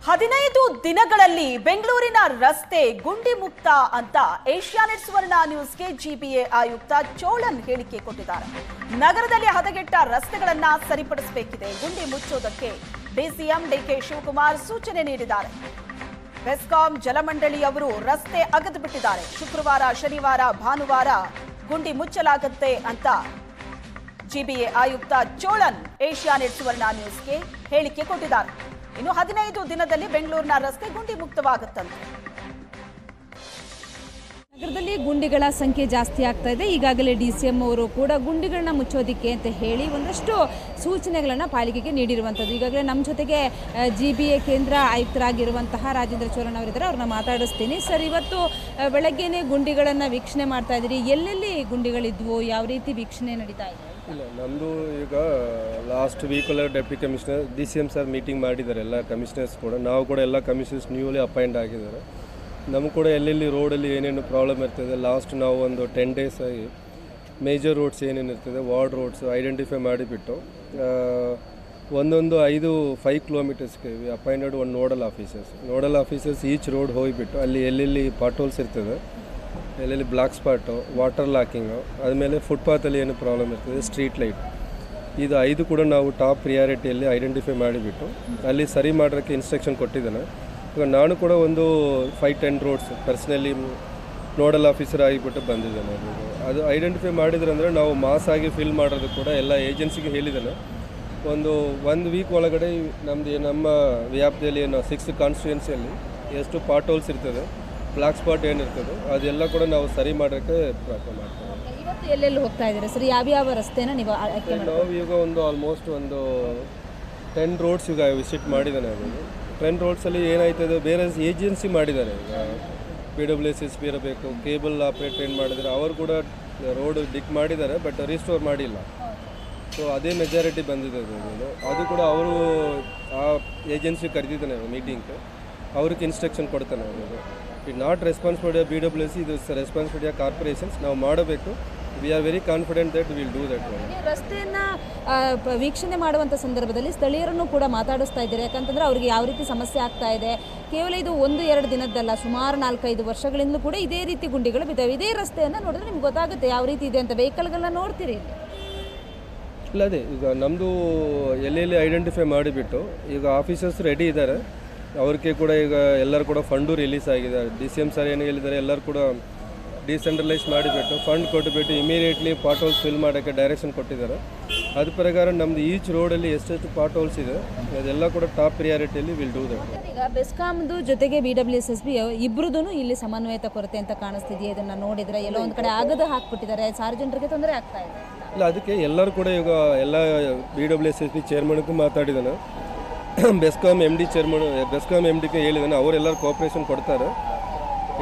15 ದಿನಗಳಲ್ಲಿ ಬೆಂಗಳೂರಿನ ರಸ್ತೆ ಗುಂಡಿ ಮುಕ್ತ ಅಂತ ಏಷ್ಯಾನೆಟ್ ಸುವರ್ಣ ನ್ಯೂಸ್ಗೆ ಜಿಬಿಎ ಆಯುಕ್ತ ಚೋಳನ್ ಹೇಳಿಕೆ ಕೊಟ್ಟಿದ್ದಾರೆ. ನಗರದಲ್ಲಿ ಹದಗೆಟ್ಟ ರಸ್ತೆಗಳನ್ನ ಸರಿಪಡಿಸಬೇಕಿದೆ, ಗುಂಡಿ ಮುಚ್ಚೋದಕ್ಕೆ ಡಿಸಿಎಂ ಡಿಕೆ ಶಿವಕುಮಾರ್ ಸೂಚನೆ ನೀಡಿದ್ದಾರೆ. ಬೆಸ್ಕಾಂ ಜಲಮಂಡಳಿ ಅವರು ರಸ್ತೆ ಅಗೆದು ಬಿಟ್ಟಿದ್ದಾರೆ. ಶುಕ್ರವಾರ, ಶನಿವಾರ, ಭಾನುವಾರ ಗುಂಡಿ ಮುಚ್ಚಲಾಗುತ್ತೆ ಅಂತ ಜಿಬಿಎ ಆಯುಕ್ತ ಚೋಳನ್ ಏಷ್ಯಾನೆಟ್ ಸುವರ್ಣ ನ್ಯೂಸ್ಗೆ ಹೇಳಿಕೆ ಕೊಟ್ಟಿದ್ದಾರೆ. ಇನ್ನು 15 ದಿನದಲ್ಲಿ ಬೆಂಗಳೂರಿನ ರಸ್ತೆ ಗುಂಡಿ ಮುಕ್ತವಾಗುತ್ತಂತೆ. ನಗರದಲ್ಲಿ ಗುಂಡಿಗಳ ಸಂಖ್ಯೆ ಜಾಸ್ತಿ ಆಗ್ತಾ ಇದೆ. ಈಗಾಗಲೇ ಡಿಸಿಎಂ ಅವರು ಕೂಡ ಗುಂಡಿಗಳನ್ನ ಮುಚ್ಚೋದಿಕ್ಕೆ ಅಂತ ಹೇಳಿ ಒಂದಷ್ಟು ಸೂಚನೆಗಳನ್ನು ಪಾಲಿಕೆಗೆ ನೀಡಿರುವಂಥದ್ದು. ಈಗಾಗಲೇ ನಮ್ಮ ಜೊತೆಗೆ ಜಿಬಿಎ ಕೇಂದ್ರ ಆಯುಕ್ತರಾಗಿರುವಂತಹ ರಾಜೇಂದ್ರ ಚೋಳನ್ ಅವರಿದ್ದಾರೆ, ಅವ್ರನ್ನ ಮಾತಾಡಿಸ್ತೀನಿ. ಸರ್, ಇವತ್ತು ಬೆಳಗ್ಗೆನೇ ಗುಂಡಿಗಳನ್ನು ವೀಕ್ಷಣೆ ಮಾಡ್ತಾ ಇದ್ದೀರಿ. ಎಲ್ಲೆಲ್ಲಿ ಗುಂಡಿಗಳಿದ್ವು, ಯಾವ ರೀತಿ ವೀಕ್ಷಣೆ ನಡೀತಾ ಇದೆ? ಇಲ್ಲ, ನಮ್ಮದು ಈಗ ಲಾಸ್ಟ್ ವೀಕಲ್ಲಿ deputy commissioner DCM sir meeting ಮಾಡಿದ್ದಾರೆ. ಎಲ್ಲ ಕಮಿಷನರ್ಸ್ ಕೂಡ, ನಾವು ಕೂಡ ಎಲ್ಲ ಕಮಿಷನರ್ಸ್ ನ್ಯೂಲಿ ಅಪಾಯಿಂಟ್ ಆಗಿದ್ದಾರೆ. ನಮ್ಗೆ ಕೂಡ ಎಲ್ಲೆಲ್ಲಿ ರೋಡಲ್ಲಿ ಏನೇನು ಪ್ರಾಬ್ಲಮ್ ಇರ್ತದೆ, ಲಾಸ್ಟ್ ನಾವು ಒಂದು 10 ಡೇಸ್ ಆಗಿ ಮೇಜರ್ ರೋಡ್ಸ್ ಏನೇನು ಇರ್ತದೆ, ವಾರ್ಡ್ ರೋಡ್ಸ್ ಐಡೆಂಟಿಫೈ ಮಾಡಿಬಿಟ್ಟು ಒಂದೊಂದು 5 ಕಿಲೋಮೀಟರ್ಸ್ಗೆ ಅಪಾಯಿಂಟೆಡ್ ಒಂದು ನೋಡಲ್ ಆಫೀಸರ್ಸ್ ಈಚ್ ರೋಡ್ ಹೋಗಿಬಿಟ್ಟು ಅಲ್ಲಿ ಎಲ್ಲೆಲ್ಲಿ ಪಾಟೋಲ್ಸ್ ಇರ್ತದೆ, ಎಲ್ಲೆಲ್ಲಿ ಬ್ಲಾಕ್ ಸ್ಪಾಟು, ವಾಟರ್ ಲಾಕಿಂಗು, ಆದಮೇಲೆ ಫುಟ್ಪಾತಲ್ಲಿ ಏನು ಪ್ರಾಬ್ಲಮ್ ಇರ್ತದೆ, ಸ್ಟ್ರೀಟ್ ಲೈಟ್, ಇದು 5 ಕೂಡ ನಾವು ಟಾಪ್ ಪ್ರಿಯಾರಿಟಿಯಲ್ಲಿ ಐಡೆಂಟಿಫೈ ಮಾಡಿಬಿಟ್ಟು ಅಲ್ಲಿ ಸರಿ ಮಾಡೋಕ್ಕೆ ಇನ್ಸ್ಟ್ರಕ್ಷನ್ ಕೊಟ್ಟಿದ್ದೇನೆ. ಈಗ ನಾನು ಕೂಡ ಒಂದು 5-10 ರೋಡ್ಸ್ ಪರ್ಸ್ನಲಿ ನೋಡಲ್ ಆಫೀಸರ್ ಆಗಿಬಿಟ್ಟು ಬಂದಿದ್ದೇನೆ. ಅದು ಐಡೆಂಟಿಫೈ ಮಾಡಿದ್ರೆ ಅಂದರೆ ನಾವು ಮಾಸ್ ಆಗಿ ಫಿಲ್ ಮಾಡೋದು ಕೂಡ ಎಲ್ಲ ಏಜೆನ್ಸಿಗೆ ಹೇಳಿದ್ದೇನೆ. ಒಂದು ವೀಕ್ ಒಳಗಡೆ ನಮ್ಮ ವ್ಯಾಪ್ತಿಯಲ್ಲಿ ಏನು 6 ಕಾನ್ಸ್ಟಿಟ್ಯೂನ್ಸಿಯಲ್ಲಿ ಎಷ್ಟು ಪಾಟೋಲ್ಸ್ ಇರ್ತದೆ, ಬ್ಲಾಕ್ ಸ್ಪಾಟ್ ಏನಿರ್ತದೆ, ಅದೆಲ್ಲ ಕೂಡ ನಾವು ಸರಿ ಮಾಡೋಕ್ಕೆ ಪ್ರಯತ್ನ ಮಾಡ್ತೇವೆ. ಇವತ್ತು ಎಲ್ಲೆಲ್ಲಿ ಹೋಗ್ತಾ ಇದ್ದೀರಾ ಸರ್? ಯಾವ್ಯಾವ ರಸ್ತೆನ ನೀವು ನಾವು ಈಗ ಆಲ್ಮೋಸ್ಟ್ 10 ರೋಡ್ಸ್ ಈಗ ವಿಸಿಟ್ ಮಾಡಿದ್ದಾನೆ. ಅದು 10 ರೋಡ್ಸಲ್ಲಿ ಏನಾಯ್ತದೆ, ಬೇರೆ ಏಜೆನ್ಸಿ ಮಾಡಿದ್ದಾರೆ. ಈಗ PWSSB ಇರಬೇಕು, ಕೇಬಲ್ ಆಪ್ರೇಟರ್ ಏನು ಮಾಡಿದ್ದಾರೆ, ಅವರು ಕೂಡ ರೋಡ್ ಡಿಕ್ ಮಾಡಿದ್ದಾರೆ, ಬಟ್ ರಿಸ್ಟೋರ್ ಮಾಡಿಲ್ಲ. ಸೊ ಅದೇ ಮೆಜಾರಿಟಿ ಬಂದಿದೆ. ಅದು ಕೂಡ ಅವರು ಆ ಏಜೆನ್ಸಿ ಕರೆದಿದ್ದಾನೆ ಮೀಟಿಂಗ್ಗೆ, ಅವ್ರಿಗೆ ಇನ್ಸ್ಟ್ರಕ್ಷನ್ ಕೊಡ್ತಾನೆ. It not responsibility of BWSC, ಇದು ರೆಸ್ಪಾನ್ಸಿಬಿಲಿಟಿ ಆಫ್ ಕಾರ್ಪೊರೇಷನ್ಸ್. ನಾವು ಮಾಡಬೇಕು. We are very confident that will do that. ರಸ್ತೆಯನ್ನು ವೀಕ್ಷಣೆ ಮಾಡುವಂಥ ಸಂದರ್ಭದಲ್ಲಿ ಸ್ಥಳೀಯರನ್ನು ಕೂಡ ಮಾತಾಡಿಸ್ತಾ ಇದ್ದಾರೆ. ಯಾಕಂತಂದರೆ ಅವ್ರಿಗೆ ಯಾವ ರೀತಿ ಸಮಸ್ಯೆ ಆಗ್ತಾ ಇದೆ. ಕೇವಲ ಇದು 1-2 ದಿನದ್ದಲ್ಲ, ಸುಮಾರು 4-5 ವರ್ಷಗಳಿಂದಲೂ ಕೂಡ ಇದೇ ರೀತಿ ಗುಂಡಿಗಳು ಬಿದ್ದಾವೆ. ಇದೇ ರಸ್ತೆಯನ್ನು ನೋಡಿದ್ರೆ ನಿಮ್ಗೆ ಗೊತ್ತಾಗುತ್ತೆ ಯಾವ ರೀತಿ ಇದೆ ಅಂತ. ವೆಹಿಕಲ್ಗಳನ್ನ ನೋಡ್ತೀರಿ ಇಲ್ಲ, ಅದೇ ಈಗ ನಮ್ಮದು ಎಲ್ಲೆಲ್ಲಿ ಐಡೆಂಟಿಫೈ ಮಾಡಿಬಿಟ್ಟು ಈಗ ಆಫೀಸರ್ಸ್ ರೆಡಿ ಇದ್ದಾರೆ. ಅವ್ರಿಗೆ ಕೂಡ ಈಗ ಎಲ್ಲರೂ ಕೂಡ ಫಂಡು ರಿಲೀಸ್ ಆಗಿದೆ. DCM ಸರ್ ಏನು ಹೇಳಿದ್ದಾರೆ, ಎಲ್ಲರೂ ಕೂಡ ಡಿಸೆಂಟ್ರಲೈಸ್ ಮಾಡಿಬಿಟ್ಟು ಫಂಡ್ ಕೊಟ್ಟುಬಿಟ್ಟು ಇಮಿಡಿಯೇಟ್ಲಿ ಪಾಟ್ ಹೋಲ್ಸ್ ಫಿಲ್ ಮಾಡೋಕ್ಕೆ ಡೈರೆಕ್ಷನ್ ಕೊಟ್ಟಿದ್ದಾರೆ. ಅದ್ರ ಪ್ರಕಾರ ನಮ್ಮದು ಈಚ್ ರೋಡಲ್ಲಿ ಎಷ್ಟೆಷ್ಟು ಪಾಟ್ ಹೋಲ್ಸ್ ಇದೆ ಅದೆಲ್ಲ ಕೂಡ ಟಾಪ್ ಪ್ರಿಯಾರಿಟಿಯಲ್ಲಿ ವಿಲ್ ಡೂ ದಟ್. ಈಗ ಬೆಸ್ಕಾಮ್ದು ಜೊತೆಗೆ BWSSB ಇಬ್ಬರದೂ ಇಲ್ಲಿ ಸಮನ್ವಯತೆ ಕೊರತೆ ಅಂತ ಕಾಣಿಸ್ತಿದೆಯಾ? ಇದನ್ನು ನೋಡಿದರೆ ಎಲ್ಲೋ ಒಂದು ಕಡೆ ಆಗದು ಹಾಕ್ಬಿಟ್ಟಿದ್ದಾರೆ, ಸಾರ್ವಜನಿಕರಿಗೆ ತೊಂದರೆ ಆಗ್ತಾ ಇದೆ. ಇಲ್ಲ, ಅದಕ್ಕೆ ಎಲ್ಲರೂ ಕೂಡ ಈಗ ಎಲ್ಲ BWSSB ಚೇರ್ಮನ್ಗೂ ಮಾತಾಡಿದ್ದಾನೆ, ಬೆಸ್ಕಾಮ್ MDಗೆ ಹೇಳಿದ್ದಾನೆ. ಅವರೆಲ್ಲರೂ ಕೋಆಪ್ರೇಷನ್ ಕೊಡ್ತಾರೆ.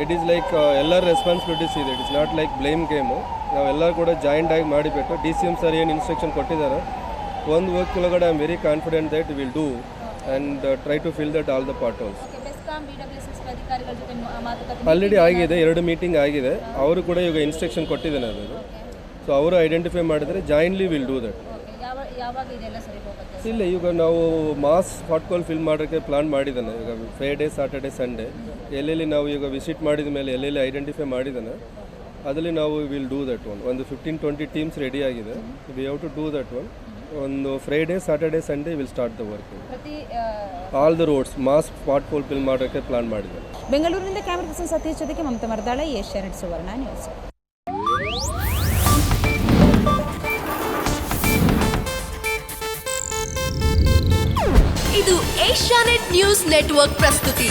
ಇಟ್ ಈಸ್ ಲೈಕ್ ಎಲ್ಲರ ರೆಸ್ಪಾನ್ಸಿಬಿಲಿಟೀಸ್ ಇದೆ. It is not like blame game. ನಾವೆಲ್ಲರೂ ಕೂಡ ಜಾಯಿಂಟ್ ಆಗಿ ಮಾಡಿಬಿಟ್ಟು DCM ಸರ್ ಏನು ಇನ್ಸ್ಟ್ರಕ್ಷನ್ ಕೊಟ್ಟಿದ್ದಾರೆ, ಒಂದು ವರ್ಕ್ ಒಳಗಡೆ I am very confident that will do and try to fill that all the potholes. Already ಆಗಿದೆ, 2 ಮೀಟಿಂಗ್ ಆಗಿದೆ. ಅವರು ಕೂಡ ಈಗ ಇನ್ಸ್ಟ್ರಕ್ಷನ್ ಕೊಟ್ಟಿದ್ದಾನೆ ಅದು. ಸೊ ಅವರು ಐಡೆಂಟಿಫೈ ಮಾಡಿದರೆ ಜಾಯಿಂಟ್ಲಿ ವಿಲ್ ಡೂ ದಟ್. ಇಲ್ಲ, ಈಗ ನಾವು ಮಾಸ್ ಪಾಟ್ಕೋಲ್ ಫಿಲ್ ಮಾಡೋಕ್ಕೆ ಪ್ಲಾನ್ ಮಾಡಿದ್ದಾನೆ. ಈಗ ಫ್ರೈಡೇ, ಸಾಟರ್ಡೆ, ಸಂಡೇ ಎಲ್ಲೆಲ್ಲಿ ನಾವು ಈಗ ವಿಸಿಟ್ ಮಾಡಿದ ಮೇಲೆ ಎಲ್ಲೆಲ್ಲಿ ಐಡೆಂಟಿಫೈ ಮಾಡಿದ್ದಾನೆ ಅದರಲ್ಲಿ ನಾವು ವಿಲ್ ಡೂ ದಟ್ ಒಂದು 15-20 ಟೀಮ್ಸ್ ರೆಡಿ ಆಗಿದೆ. We have to do that ಒಂದು Friday, Saturday, Sunday will start the work. All the roads mass pothole fill ಮಾಡೋಕ್ಕೆ ಪ್ಲಾನ್ ಮಾಡಿದ್ದಾರೆ. ಬೆಂಗಳೂರಿನಿಂದ ಕ್ಯಾಮರಾ ಪರ್ಸನ್ ಸತೀಶ್ ಜೊತೆಗೆ ಮಮತಾ ಮರ್ದಾಳ, ಏಷ್ಯಾನೆಟ್ ಸುವರ್ಣ ನ್ಯೂಸ್. ಇದು ಏಷ್ಯಾನೆಟ್ ನ್ಯೂಸ್ ನೆಟ್ವರ್ಕ್ ಪ್ರಸ್ತುತಿ.